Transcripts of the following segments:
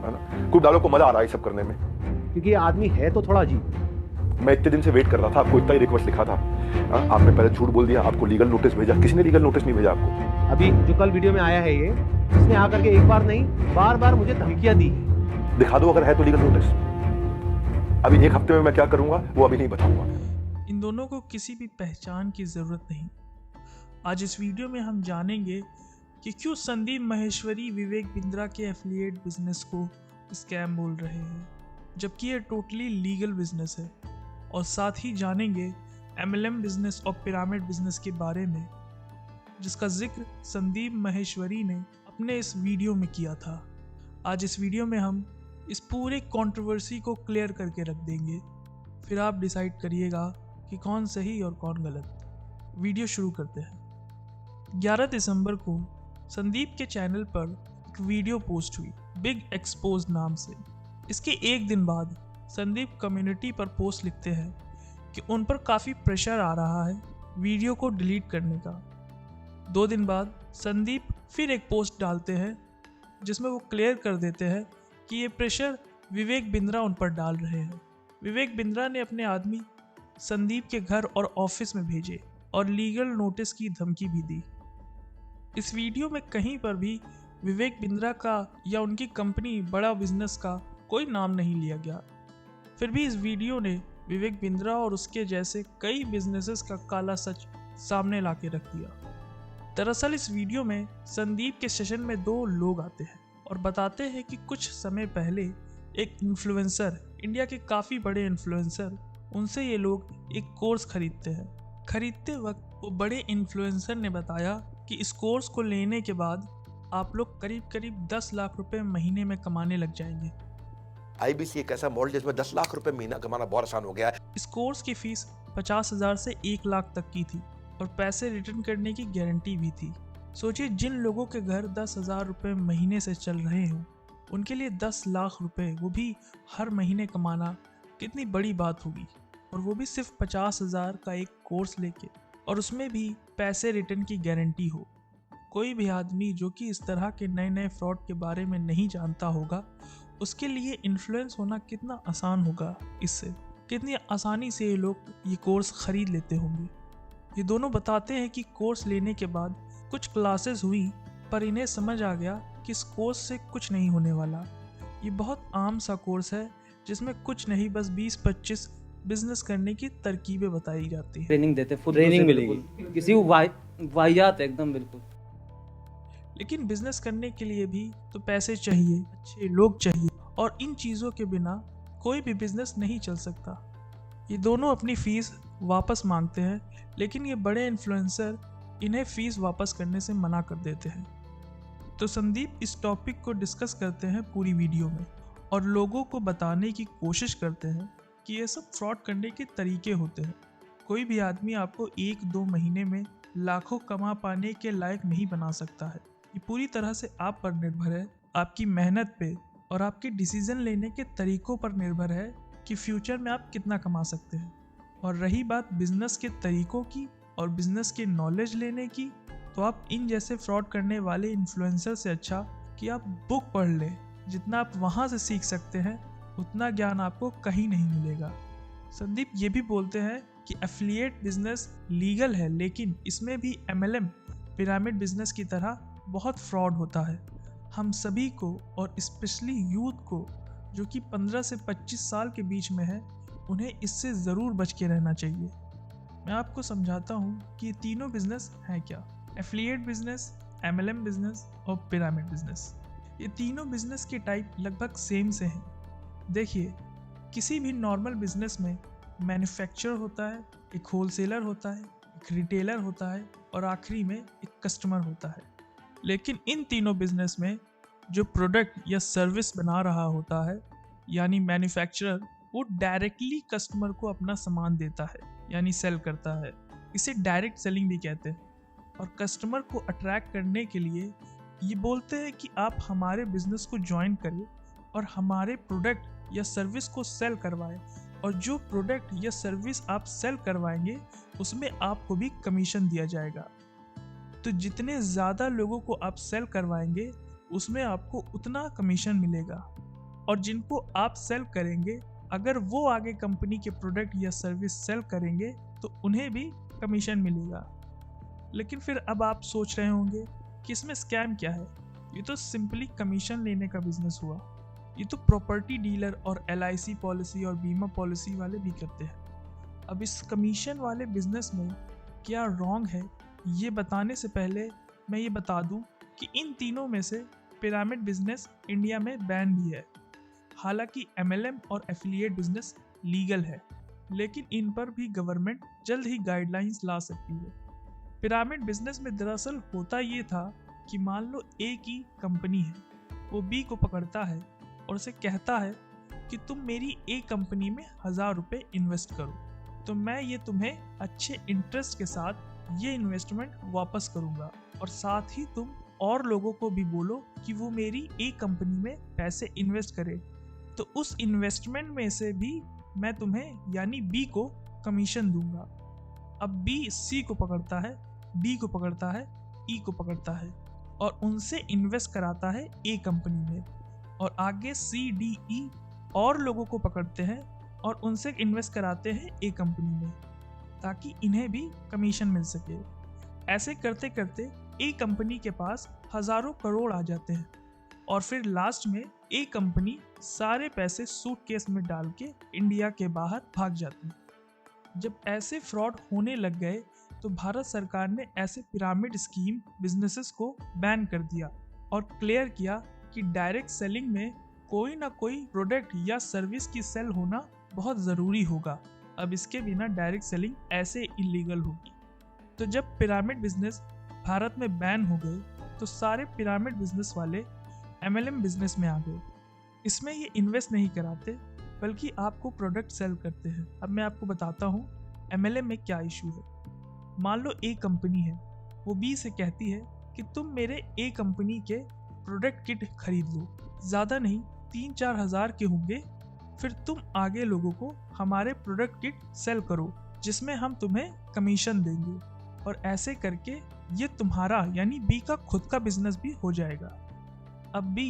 है ना। खूब डालो को मजा आ रहा है सब करने में, क्योंकि ये आदमी है तो थोड़ा अजीब। मैं इतने दिन से वेट कर रहा था, आपको इतना ही रिक्वेस्ट लिखा था, आपने पहले झूठ बोल दिया, आपको लीगल नोटिस भेजा, किसी ने लीगल नोटिस नहीं भेजा आपको। अभी जो कल वीडियो में आया है ये, इसने आकर के एक बार नहीं बार बार मुझे धमकियां दी। दिखा दो अगर है तो लीगल नोटिस। अभी एक हफ्ते में मैं क्या करूंगा वो अभी नहीं बताऊंगा। इन दोनों को किसी भी पहचान की ज़रूरत नहीं। आज इस वीडियो में हम जानेंगे कि क्यों संदीप माहेश्वरी विवेक बिंद्रा के एफिलिएट बिजनेस को स्कैम बोल रहे हैं, जबकि ये टोटली लीगल बिजनेस है। और साथ ही जानेंगे MLM बिजनेस और पिरामिड बिजनेस के बारे में, जिसका जिक्र संदीप माहेश्वरी ने अपने इस वीडियो में किया था। आज इस वीडियो में हम इस पूरे कंट्रोवर्सी को क्लियर करके रख देंगे, फिर आप डिसाइड करिएगा कि कौन सही और कौन गलत। वीडियो शुरू करते हैं। 11 दिसंबर को संदीप के चैनल पर एक वीडियो पोस्ट हुई बिग एक्सपोज नाम से। इसके एक दिन बाद संदीप कम्युनिटी पर पोस्ट लिखते हैं कि उन पर काफ़ी प्रेशर आ रहा है वीडियो को डिलीट करने का। 2 दिन बाद संदीप फिर एक पोस्ट डालते हैं जिसमें वो क्लियर कर देते हैं कि ये प्रेशर विवेक बिंद्रा उन पर डाल रहे हैं। विवेक बिंद्रा ने अपने आदमी संदीप के घर और ऑफिस में भेजे और लीगल नोटिस की धमकी भी दी। इस वीडियो में कहीं पर भी विवेक बिंद्रा का या उनकी कंपनी बड़ा बिजनेस का कोई नाम नहीं लिया गया। फिर भी इस वीडियो ने विवेक बिंद्रा और उसके जैसे कई बिजनेसेस का काला सच सामने ला के रख दिया। दरअसल इस वीडियो में संदीप के सेशन में 2 लोग आते हैं और बताते हैं कि कुछ समय पहले एक इन्फ्लुएंसर, इंडिया के काफ़ी बड़े इन्फ्लुएंसर, उनसे ये लोग एक कोर्स खरीदते हैं। खरीदते वक्त वो बड़े इन्फ्लुएंसर ने बताया कि इस कोर्स को लेने के बाद आप लोग करीब 10 लाख रुपए महीने में कमाने लग जाएंगे। IBC एक ऐसा मॉडल जिसमें 10 लाख रुपए महीना कमाना बहुत आसान हो गया है। इस कोर्स की फीस 50,000 से 1 लाख तक की थी और पैसे रिटर्न करने की गारंटी भी थी। सोचिए, जिन लोगों के घर 10,000 रुपये महीने से चल रहे हों, उनके लिए 10 लाख रुपए वो भी हर महीने कमाना कितनी बड़ी बात होगी, और वो भी सिर्फ 50,000 का एक कोर्स लेके, और उसमें भी पैसे रिटर्न की गारंटी हो। कोई भी आदमी जो कि इस तरह के नए फ्रॉड के बारे में नहीं जानता होगा, उसके लिए इन्फ्लुएंस होना कितना आसान होगा। इससे कितनी आसानी से ये लोग ये कोर्स खरीद लेते होंगे। ये दोनों बताते हैं कि कोर्स लेने के बाद कुछ क्लासेस हुई, पर इन्हें समझ आ गया कि इस कोर्स से कुछ नहीं होने वाला। ये बहुत आम सा कोर्स है जिसमें कुछ नहीं, बस 20-25 बिजनेस करने की तरकीबें बताई जाती हैं। ट्रेनिंग देते, फुल ट्रेनिंग मिलेगी, किसी को वाहियात एकदम बिल्कुल। लेकिन बिजनेस करने के लिए भी तो पैसे चाहिए, अच्छे लोग चाहिए, और इन चीज़ों के बिना कोई भी बिजनेस नहीं चल सकता। ये दोनों अपनी फ़ीस वापस मांगते हैं, लेकिन ये बड़े इन्फ्लुएंसर इन्हें फ़ीस वापस करने से मना कर देते हैं। तो संदीप इस टॉपिक को डिस्कस करते हैं पूरी वीडियो में, और लोगों को बताने की कोशिश करते हैं कि ये सब फ्रॉड करने के तरीके होते हैं। कोई भी आदमी आपको 1-2 महीने में लाखों कमा पाने के लायक नहीं बना सकता है। ये पूरी तरह से आप पर निर्भर है, आपकी मेहनत पे और आपके डिसीजन लेने के तरीकों पर निर्भर है कि फ्यूचर में आप कितना कमा सकते हैं। और रही बात बिजनेस के तरीकों की और बिजनेस के नॉलेज लेने की, तो आप इन जैसे फ्रॉड करने वाले इन्फ्लुएंसर से अच्छा कि आप बुक पढ़ लें। जितना आप वहाँ से सीख सकते हैं उतना ज्ञान आपको कहीं नहीं मिलेगा। संदीप ये भी बोलते हैं कि एफिलिएट बिजनेस लीगल है, लेकिन इसमें भी MLM पिरामिड बिजनेस की तरह बहुत फ्रॉड होता है। हम सभी को, और स्पेशली यूथ को जो कि 15 से 25 साल के बीच में है, उन्हें इससे ज़रूर बच के रहना चाहिए। मैं आपको समझाता हूँ कि ये तीनों बिजनेस हैं क्या। एफिलिएट बिजनेस, MLM बिजनेस और पिरामिड बिजनेस। ये तीनों बिजनेस के टाइप लगभग सेम से हैं। देखिए, किसी भी नॉर्मल बिजनेस में मैन्युफैक्चरर होता है, एक होलसेलर होता है, एक रिटेलर होता है, और आखिरी में एक कस्टमर होता है। लेकिन इन तीनों बिजनेस में जो प्रोडक्ट या सर्विस बना रहा होता है, यानी मैन्युफैक्चरर, वो डायरेक्टली कस्टमर को अपना सामान देता है, यानी सेल करता है। इसे डायरेक्ट सेलिंग भी कहते हैं। और कस्टमर को अट्रैक्ट करने के लिए ये बोलते हैं कि आप हमारे बिजनेस को ज्वाइन करिए और हमारे प्रोडक्ट या सर्विस को सेल करवाएं, और जो प्रोडक्ट या सर्विस आप सेल करवाएंगे उसमें आपको भी कमीशन दिया जाएगा। तो जितने ज़्यादा लोगों को आप सेल करवाएंगे उसमें आपको उतना कमीशन मिलेगा। और जिनको आप सेल करेंगे, अगर वो आगे कंपनी के प्रोडक्ट या सर्विस सेल करेंगे तो उन्हें भी कमीशन मिलेगा। लेकिन फिर अब आप सोच रहे होंगे कि इसमें स्कैम क्या है? ये तो सिंपली कमीशन लेने का बिजनेस हुआ। ये तो प्रॉपर्टी डीलर और LIC पॉलिसी और बीमा पॉलिसी वाले भी करते हैं। अब इस कमीशन वाले बिजनेस में क्या रॉन्ग है, ये बताने से पहले मैं ये बता दूं कि इन तीनों में से पिरामिड बिजनेस इंडिया में बैन भी है। हालांकि MLM और एफिलिएट बिजनेस लीगल है, लेकिन इन पर भी गवर्नमेंट जल्द ही गाइडलाइंस ला सकती है। पिरामिड बिजनेस में दरअसल होता ये था कि मान लो A की कंपनी है, वो B को पकड़ता है और उसे कहता है कि तुम मेरी A कंपनी में 1000 रुपये इन्वेस्ट करो, तो मैं ये तुम्हें अच्छे इंटरेस्ट के साथ ये इन्वेस्टमेंट वापस करूँगा, और साथ ही तुम और लोगों को भी बोलो कि वो मेरी A कंपनी में पैसे इन्वेस्ट करे, तो उस इन्वेस्टमेंट में से भी मैं तुम्हें यानी B को कमीशन दूंगा। अब B C को पकड़ता है, D को पकड़ता है, E को पकड़ता है और उनसे इन्वेस्ट कराता है A कंपनी में, और आगे C D E और लोगों को पकड़ते हैं और उनसे इन्वेस्ट कराते हैं A कंपनी में, ताकि इन्हें भी कमीशन मिल सके। ऐसे करते करते A कंपनी के पास हजारों करोड़ आ जाते हैं और फिर लास्ट में A कंपनी सारे पैसे सूटकेस में डाल के इंडिया के बाहर भाग जाती है। जब ऐसे फ्रॉड होने लग गए तो भारत सरकार ने ऐसे पिरामिड स्कीम बिजनेसेस को बैन कर दिया और क्लियर किया कि डायरेक्ट सेलिंग में कोई ना कोई प्रोडक्ट या सर्विस की सेल होना बहुत ज़रूरी होगा। अब इसके बिना डायरेक्ट सेलिंग ऐसे इलीगल होगी। तो जब पिरामिड बिजनेस भारत में बैन हो गए तो सारे पिरामिड बिजनेस वाले MLM बिजनेस में आ गए। इसमें ये इन्वेस्ट नहीं कराते बल्कि आपको प्रोडक्ट सेल करते हैं। अब मैं आपको बताता हूँ MLM में क्या इशू है। मान लो A कंपनी है, वो B से कहती है कि तुम मेरे A कंपनी के प्रोडक्ट किट खरीद लो, ज़्यादा नहीं 3-4 हज़ार के होंगे, फिर तुम आगे लोगों को हमारे प्रोडक्ट किट सेल करो जिसमें हम तुम्हें कमीशन देंगे, और ऐसे करके ये तुम्हारा यानी B का खुद का बिजनेस भी हो जाएगा। अब B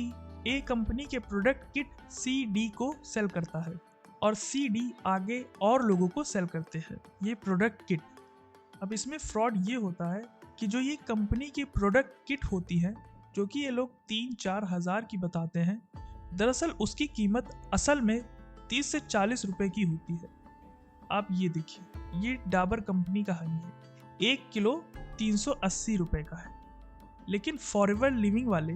A कंपनी के प्रोडक्ट किट C D को सेल करता है और C D आगे और लोगों को सेल करते हैं ये प्रोडक्ट किट। अब इसमें फ्रॉड ये होता है कि जो ये कंपनी की प्रोडक्ट किट होती है, जो कि ये लोग 3-4 हज़ार की बताते हैं, दरअसल उसकी कीमत असल में 30 से 40 रुपए की होती है। आप ये देखिए, ये डाबर कंपनी का है, 1 किलो 380 रुपए का है। लेकिन फॉरएवर लिविंग वाले,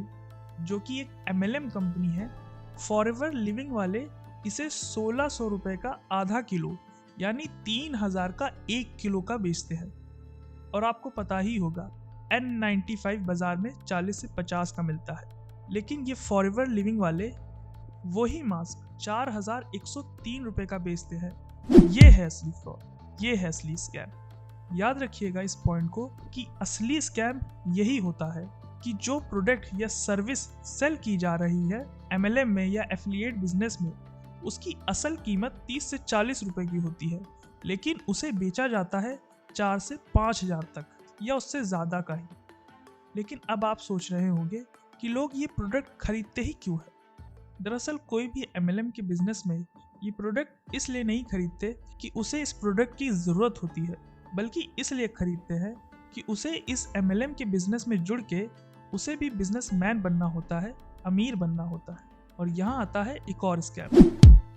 जो कि एक MLM कंपनी है, फॉरएवर लिविंग वाले इसे 1600 रुपए का आधा किलो यानी 3000 का 1 किलो का बेचते हैं। और आपको पता ही होगा N95 बाजार में 40 से 50 का मिलता है, लेकिन ये फॉरएवर लिविंग वाले वही मास्क 4103 रुपए का बेचते हैं। ये है असली फ्रॉड, ये है असली स्कैम। याद रखिएगा इस पॉइंट को कि असली स्कैम यही होता है कि जो प्रोडक्ट या सर्विस सेल की जा रही है MLM में या एफिलिएट बिजनेस में, उसकी असल कीमत 30 से 40 रुपए की होती है, लेकिन उसे बेचा जाता है 4 से 5 हज़ार तक या उससे ज़्यादा का ही। लेकिन अब आप सोच रहे होंगे कि लोग ये प्रोडक्ट खरीदते ही क्यों है। दरअसल कोई भी MLM के बिजनेस में ये प्रोडक्ट इसलिए नहीं खरीदते कि उसे इस प्रोडक्ट की ज़रूरत होती है, बल्कि इसलिए खरीदते हैं कि उसे इस MLM के बिजनेस में जुड़ के उसे भी बिजनेसमैन बनना होता है, अमीर बनना होता है। और यहाँ आता है एक और स्कैम।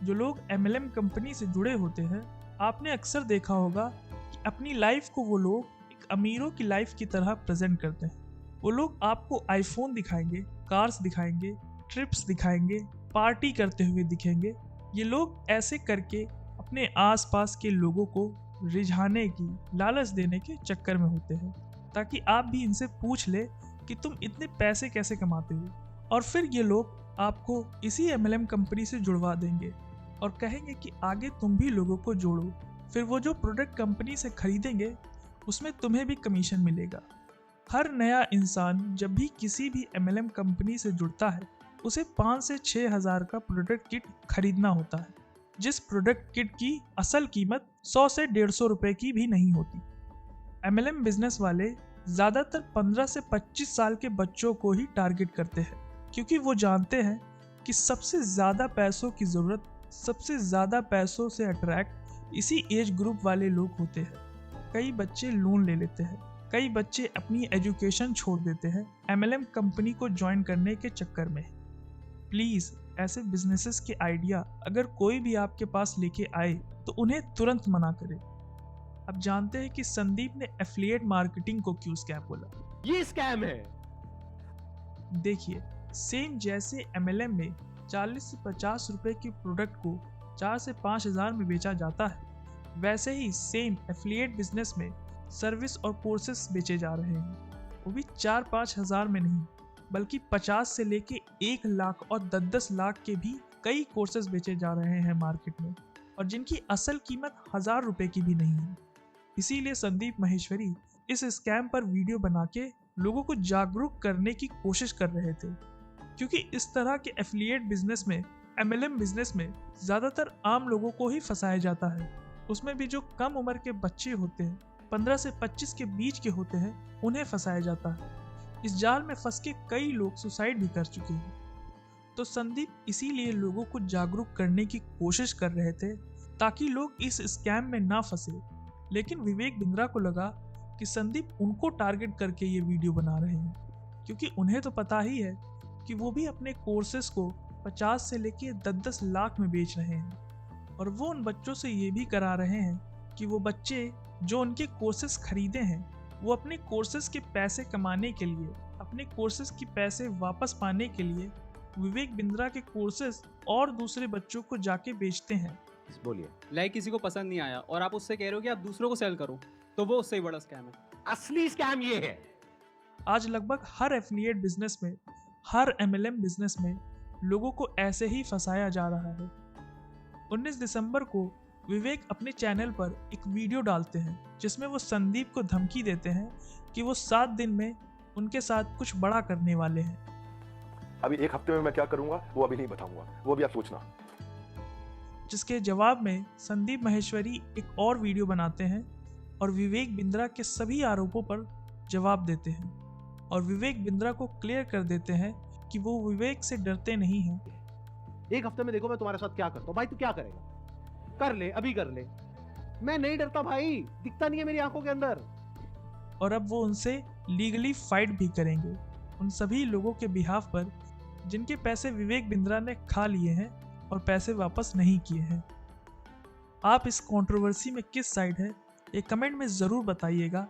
जो लोग MLM कंपनी से जुड़े होते हैं, आपने अक्सर देखा होगा कि अपनी लाइफ को वो लोग एक अमीरों की लाइफ की तरह प्रेजेंट करते हैं। वो लोग आपको आईफोन दिखाएंगे, कार्स दिखाएंगे, ट्रिप्स दिखाएंगे, पार्टी करते हुए दिखेंगे। ये लोग ऐसे करके अपने आसपास के लोगों को रिझाने की, लालच देने के चक्कर में होते हैं, ताकि आप भी इनसे पूछ ले कि तुम इतने पैसे कैसे कमाते हो। और फिर ये लोग आपको इसी MLM कंपनी से जुड़वा देंगे और कहेंगे कि आगे तुम भी लोगों को जोड़ो। फिर वो जो प्रोडक्ट कंपनी से खरीदेंगे उसमें तुम्हें भी कमीशन मिलेगा। हर नया इंसान जब भी किसी भी MLM कंपनी से जुड़ता है, उसे 5 से 6 हज़ार का प्रोडक्ट किट खरीदना होता है, जिस प्रोडक्ट किट की असल कीमत 100 से 150 रुपए की भी नहीं होती। MLM बिजनेस वाले ज़्यादातर 15 से 25 साल के बच्चों को ही टारगेट करते हैं, क्योंकि वो जानते हैं कि सबसे ज़्यादा पैसों की ज़रूरत, सबसे ज़्यादा पैसों से अट्रैक्ट इसी एज ग्रुप वाले लोग होते हैं। कई बच्चे लोन ले लेते हैं, कई बच्चे अपनी एजुकेशन छोड़ देते हैं MLM कंपनी को ज्वाइन करने के चक्कर में। प्लीज़ ऐसे बिजनेसेस के आइडिया अगर कोई भी आपके पास लेके आए तो उन्हें तुरंत मना करें। अब जानते हैं कि संदीप ने एफिलिएट मार्केटिंग को क्यों स्कैम बोला। ये स्कैम है। देखिए, सेम जैसे MLM में 40 से 50 रुपए की प्रोडक्ट को 4 से 5 हज़ार में बेचा जाता है, वैसे ही सेम एफिलिएट बिजनेस में सर्विस और कोर्सेस बेचे जा रहे हैं, वो भी 4-5 हज़ार में नहीं, बल्कि 50 से लेके 1 लाख और 10-10 लाख के भी कई कोर्सेज बेचे जा रहे हैं मार्केट में, और जिनकी असल कीमत 1000 रुपए की भी नहीं है। इसीलिए संदीप माहेश्वरी इस स्कैम पर वीडियो बना के लोगों को जागरूक करने की कोशिश कर रहे थे, क्योंकि इस तरह के एफिलिएट बिजनेस में, MLM बिजनेस में ज़्यादातर आम लोगों को ही फंसाया जाता है। उसमें भी जो कम उम्र के बच्चे होते हैं, 15 से 25 के बीच के होते हैं, उन्हें फंसाया जाता है। इस जाल में फंस के कई लोग सुसाइड भी कर चुके हैं। तो संदीप इसीलिए लोगों को जागरूक करने की कोशिश कर रहे थे ताकि लोग इस स्कैम में ना फंसे। लेकिन विवेक बिंद्रा को लगा कि संदीप उनको टारगेट करके ये वीडियो बना रहे हैं, क्योंकि उन्हें तो पता ही है कि वो भी अपने कोर्सेज को 50 से लेके 10-10 लाख में बेच रहे हैं, और वो उन बच्चों से ये भी करा रहे हैं कि वो बच्चे जो उनके कोर्सेज खरीदे हैं, वो अपने कोर्सेज के पैसे कमाने के लिए, अपने कोर्सेज के पैसे वापस पाने के लिए विवेक बिंद्रा के कोर्सेज और दूसरे बच्चों को जाके बेचते हैं। बोलिए। लाइक किसी को पसंद नहीं आया और आप उससे कह रहे हो कि आप दूसरों को सेल करो, तो वो उससे ही बड़ा स्कैम है। असली स्कैम ये है। आज लगभग हर एफिलिएट बिजनेस में, हर MLM बिजनेस में लोगों को ऐसे ही फंसाया जा रहा है। 19 दिसंबर को विवेक अपने चैनल पर एक वीडियो डालते हैं जिसमें वो संदीप को धमकी देते हैं कि वो 7 दिन में उनके साथ कुछ बड़ा करने वाले हैं। अभी 1 हफ्ते में मैं क्या करूंगा वो अभी नहीं बताऊंगा, वो भी आप सोचना। जिसके जवाब में संदीप माहेश्वरी एक और वीडियो बनाते हैं और विवेक बिंद्रा के सभी आरोपों पर जवाब देते हैं, और विवेक बिंद्रा को क्लियर कर देते हैं कि वो विवेक से डरते नहीं हैं। 1 हफ्ते में देखो मैं तुम्हारे साथ क्या करता हूँ। भाई तू क्या करेगा? कर ले, अभी कर ले। मैं नहीं डरता भाई, दिखता नहीं है मेरी आंखों के अंदर। और अब वो उनसे लीगली फाइट भी करेंगे, उन सभी लोगों के बिहाफ पर जिनके पैसे विवेक बिंद्रा ने खा लिए हैं और पैसे वापस नहीं किए हैं। आप इस कंट्रोवर्सी में किस साइड है, ये कमेंट में ज़रूर बताइएगा।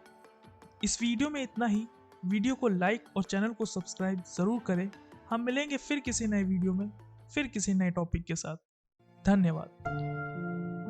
इस वीडियो में इतना ही। वीडियो को लाइक और चैनल को सब्सक्राइब ज़रूर करें। हम मिलेंगे फिर किसी नए वीडियो में, फिर किसी नए टॉपिक के साथ। धन्यवाद।